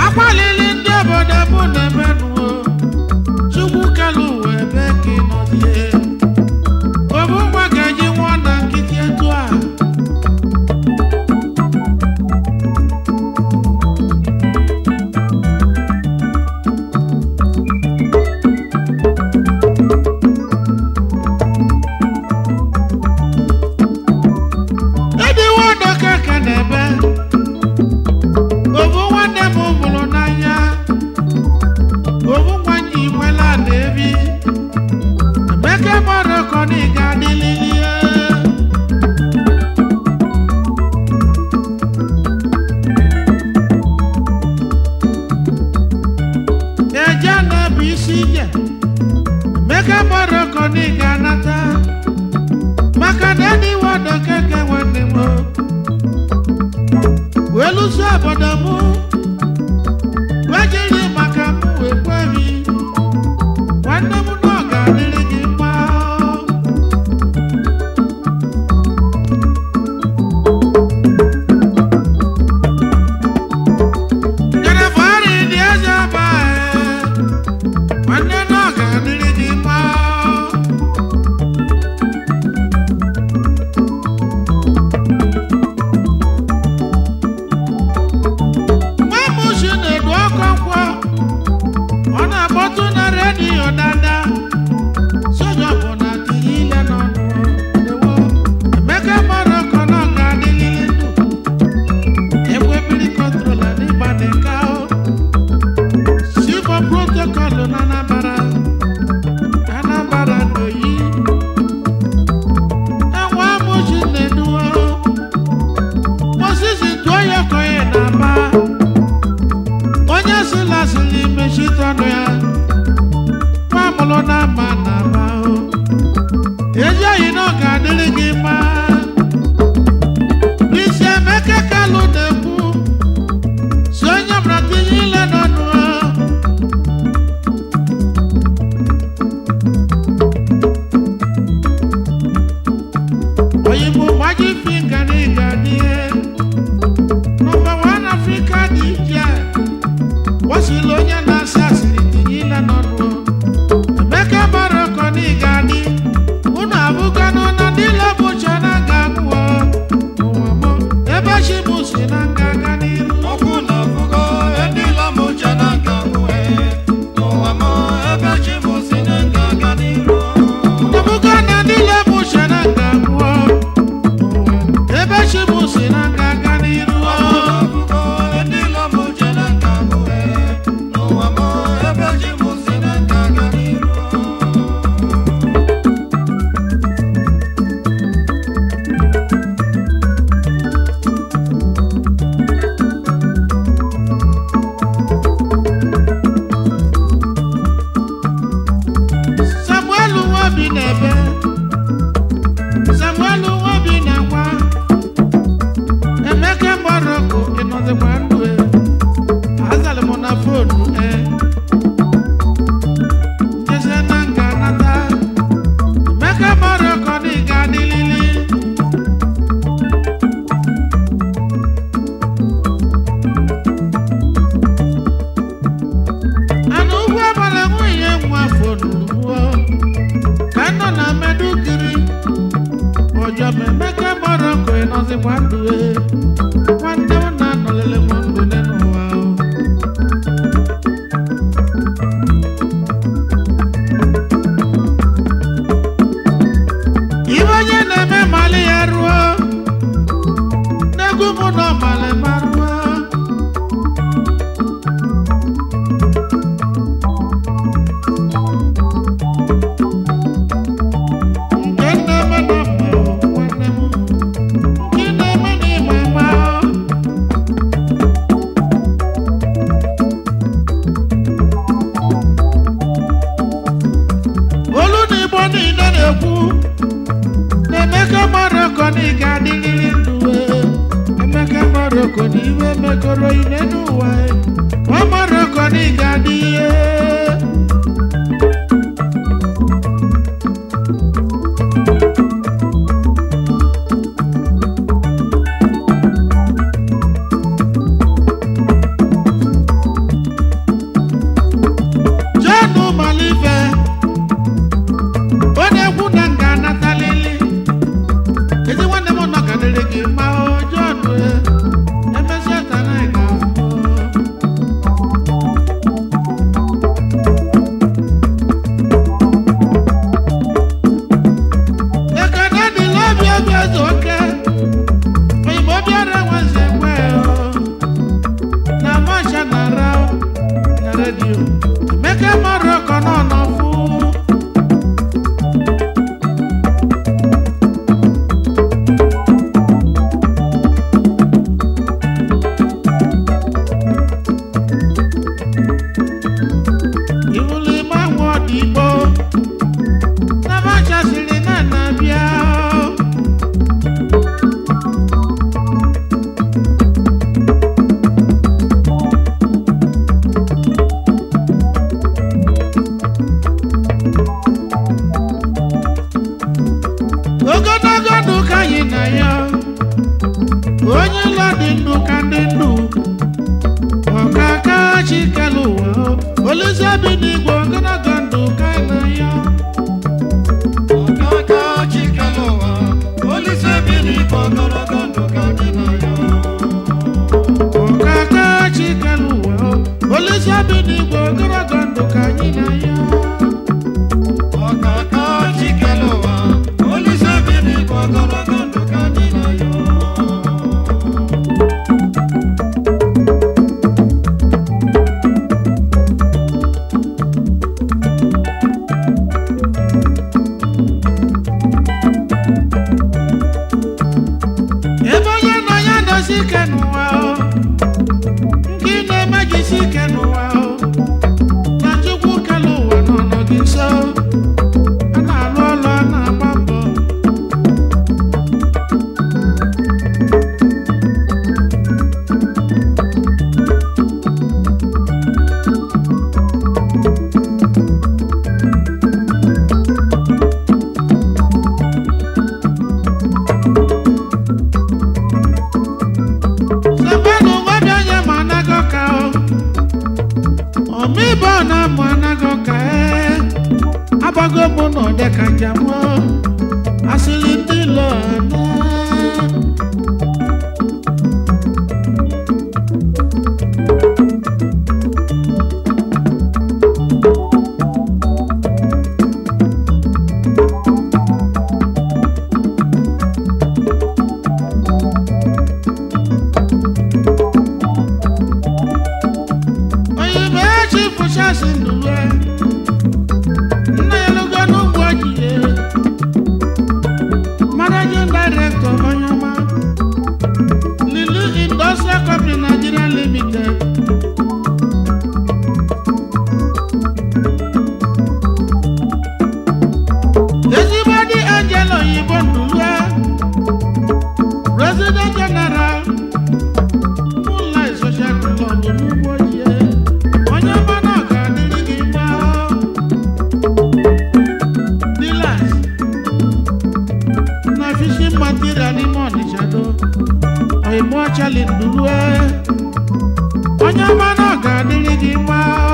Akwalili Niga Nata Makadani Wada Keke Wanemo Welusa Badamu Wajili Makamu Wekwemi Wanemu Noga Niligima Ganafari Diazaba Wanemu Noga Niligima bi n'igwe ogologo ndụ ka anyị na ya. Ọkaka chikere ụwa, Olise bi n'igwe ogologo ndụ ka anyị na ya. Ebe onye nọ ya nọsi ike n'ụwa o, nke ị na-emejisi ike n'ụwa o, na Chukwu kere ụwa nọ nọ gị nso, a na-alụ ọlụ a na-agba mbọ. Sabanu ngwabịa onye ma anaghị ọka o, ọmịbọ na-amụ anaghị ọka agbago mụ na ọdẹ ka njem o, asịrị ndị ilo eme. Onye mee chi fụchasị ndụwe, nna ya lụgo n'ugbo ojiye, managing director onye ọma, Lili Industrial Company Nigeria Limited. Ezigbo dị Angel Oyibo ndụwe, President General, Moonlight Social Club n'ugbo ojiye, onye ọma na ọ ga-adịrị gị mma o. Dealers na fishing material n'ime Ọnịcha do, Oyimo Charlie Ndulue, onye ọma na ọ ga-adịrị gị mma o.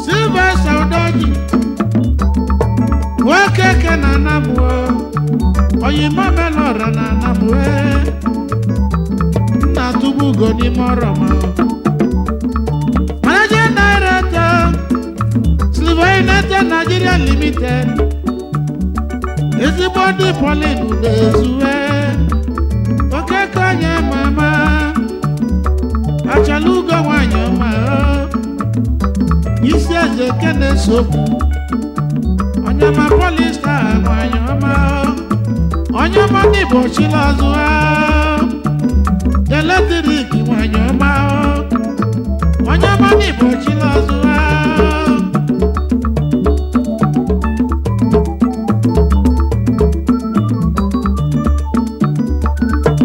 Sylvester Udoji, nwoke ke na Anambụ o, Oyimo Melora na Anambụ nna tụgbu ugo n'ime Ọrọma o. Managing Director, Silver United Nigeria Limited. Ezigbo ndị Pauline Udezue, okeke onye mama, achala ugo nwanyị ọma o, isi eze nke na-eso okwu, onye ọma Polista nwanyị ọma o, onye ọma ndị Igbo chila ọzụ ha, eletrik nwanyị ọma o, onye ọma ndị Igbo chila ọzụ ha.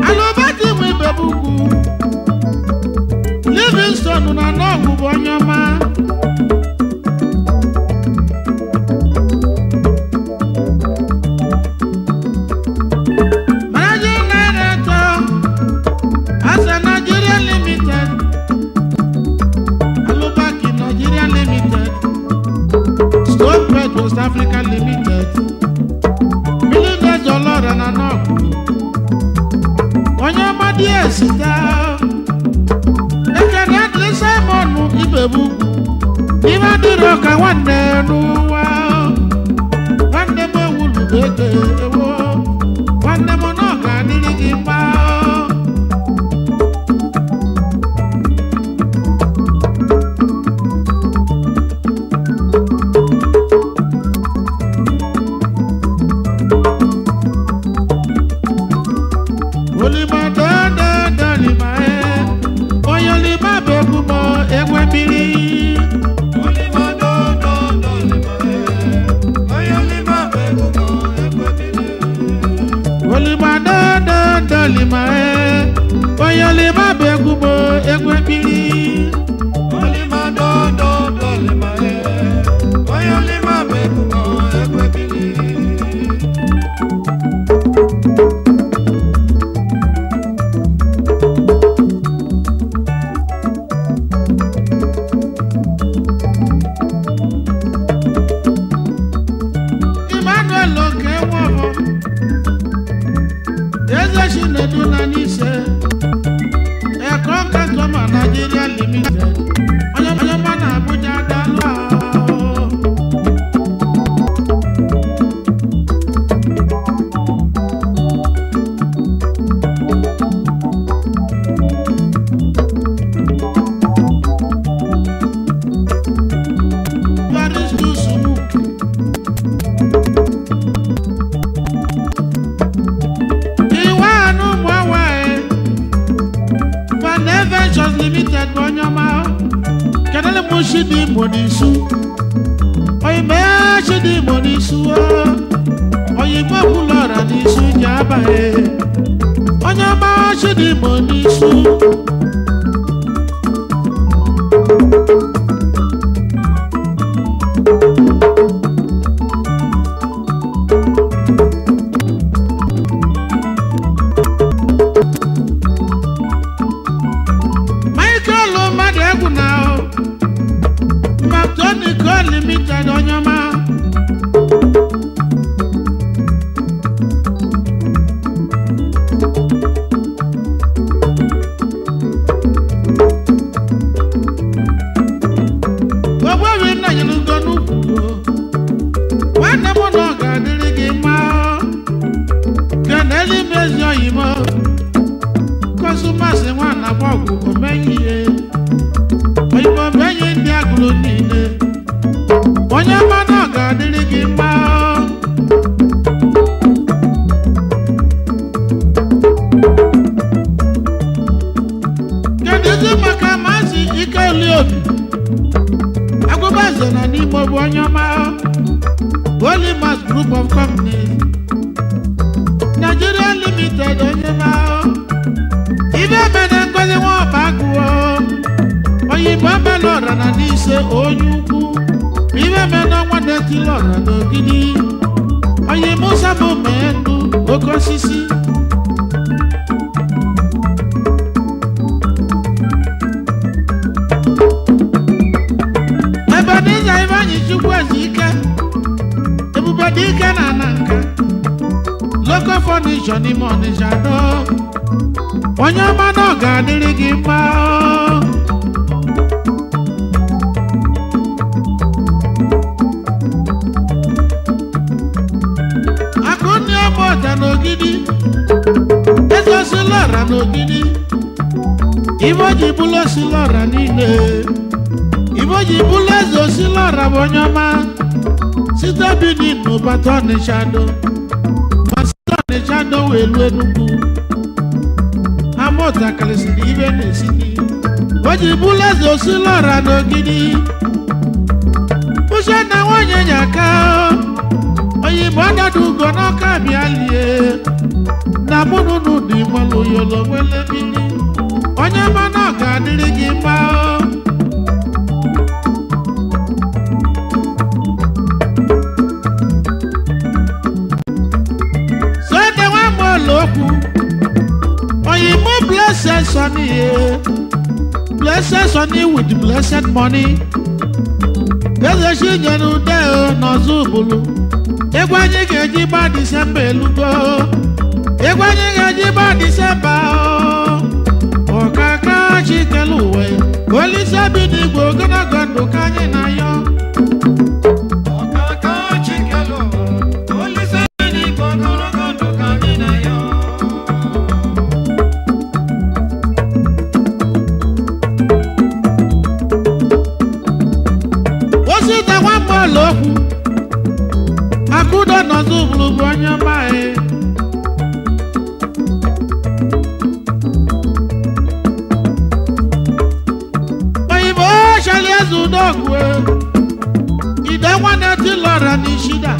Alụbati nwe Ibebukwu, Livingstone na Nọọgụ bụ onye ọma. Managing Director, Asa Nigeria Limited, Alubaki Nigeria Limited, Stonebed West Africa Limited, Millionaires Dollar na Nọọgụ, onye ọma dị esita, ekene adịrị Simon Ibebukwu, n'ime adịrị ọka nwanne n'ụwa, nwanne m ewulugo ego ewo, nwanne m na ọ ga-adịrị gị mma. Olima dada lima onye olima bụ egwu m egwe mmiri. Olima dodo lima onye olima bụ egwu m egwe mmiri. Olima dada lima onye olima bụ egwu m egwe mmiri. Olima dodo lima onye olima bụ egwu m egwe mmiri. n'isu oyime chidimo n'isu oyime kwulọra n'isu ji abaghị onye ọma chidimo n'isu Limited on your mouth. But we're not going to go. When the monoga did it, ma can any measure him up? Consumers and one about who many. We were very in the agony. Onye mmanụ ga-adịrị gị mma kedụzi maka Maazị Ikeoliobi Agụbaze na n'Imo bụ onye ọma Polymas Group of Companies Nigeria Limited onye ọma ibe mene ngozi nwa ọba agụọ oyibo mele ọra na n'ise onye ukwu ibe mena nwanne tilọra n'ogidi onye Musa bụ mee ndụ oke osisi ebe n'iza ibe anyị chukwu ezi ike ebube dị ike na ana nka local furniture n'ime Ọnịsha do onye ọma na ọ ga-adịrị gị mma n'ogidi ego silọra n'ogidi ibo ji bụlụ silọra niile ibo ji bụlụ eze silọra bụ onye ọma site Benin n'ụbata Ọnịsha do ma site Ọnịsha do wee luo Enugu amụta karịsịrị ibe na-esi o ji bụlụ eze silọra n'ogidi uche na nwanyị nyaka oyibo ọdọdụ ugo n'ọka bịa lie na mụnụnụ dị nwere oyolo nwere mmiri onye mana ọ ga-adịrị gị mma Sunday nwa mụọlụ okwu oyibo blessed Sonny blessed Sonny with blessed money eze chi nyere ude n'ọzọ ubulu egwu anyị ga-eji gba Disemba elugo egwu anyị ga-eji gba Disemba ọkaka chikelu uwe Olise bi n'igwe ogologo ndụ ka anyị na-ayọ ọkaka chikelu Olise bi n'igwe ogologo ndụ ka anyị na-ayọ osita nwa mmadụ okwu Akudo n'ọzọ ubulu bụ onye ọma oyibo chali eze udogwu ide nwanne tilọra n'ishida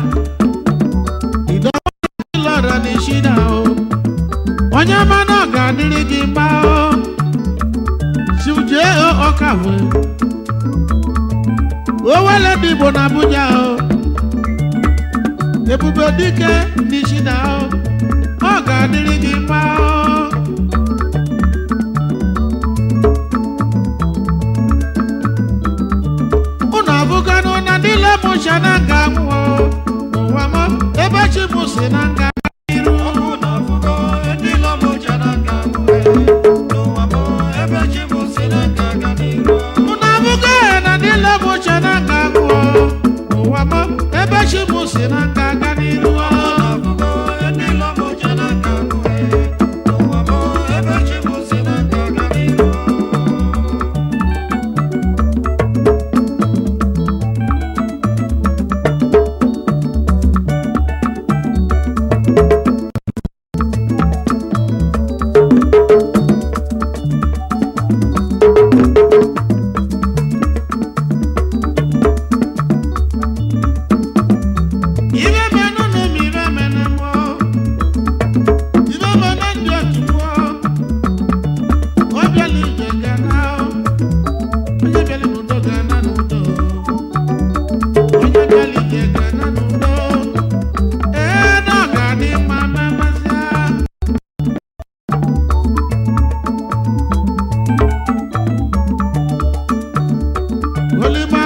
ide nwanne tilọra n'ishida onye ọma na ọ ga-adịrị gị mma sijee ọkavụ owele dị Igbo na Abuja ebube dike n'Ishida ọ ga-adịrị gị mma unu abụganụ na ndị lemusha na nga nwụọ n'ụwa m ebe chi m si na nga iru unu abụgo ndị lemusha na nga nwụọ n'ụwa m ebe chi m si na nga ga n'iru unu abụgo na ndị lemusha na nga nwụọ n'ụwa m ebe chi m si na nga ga n'iru olima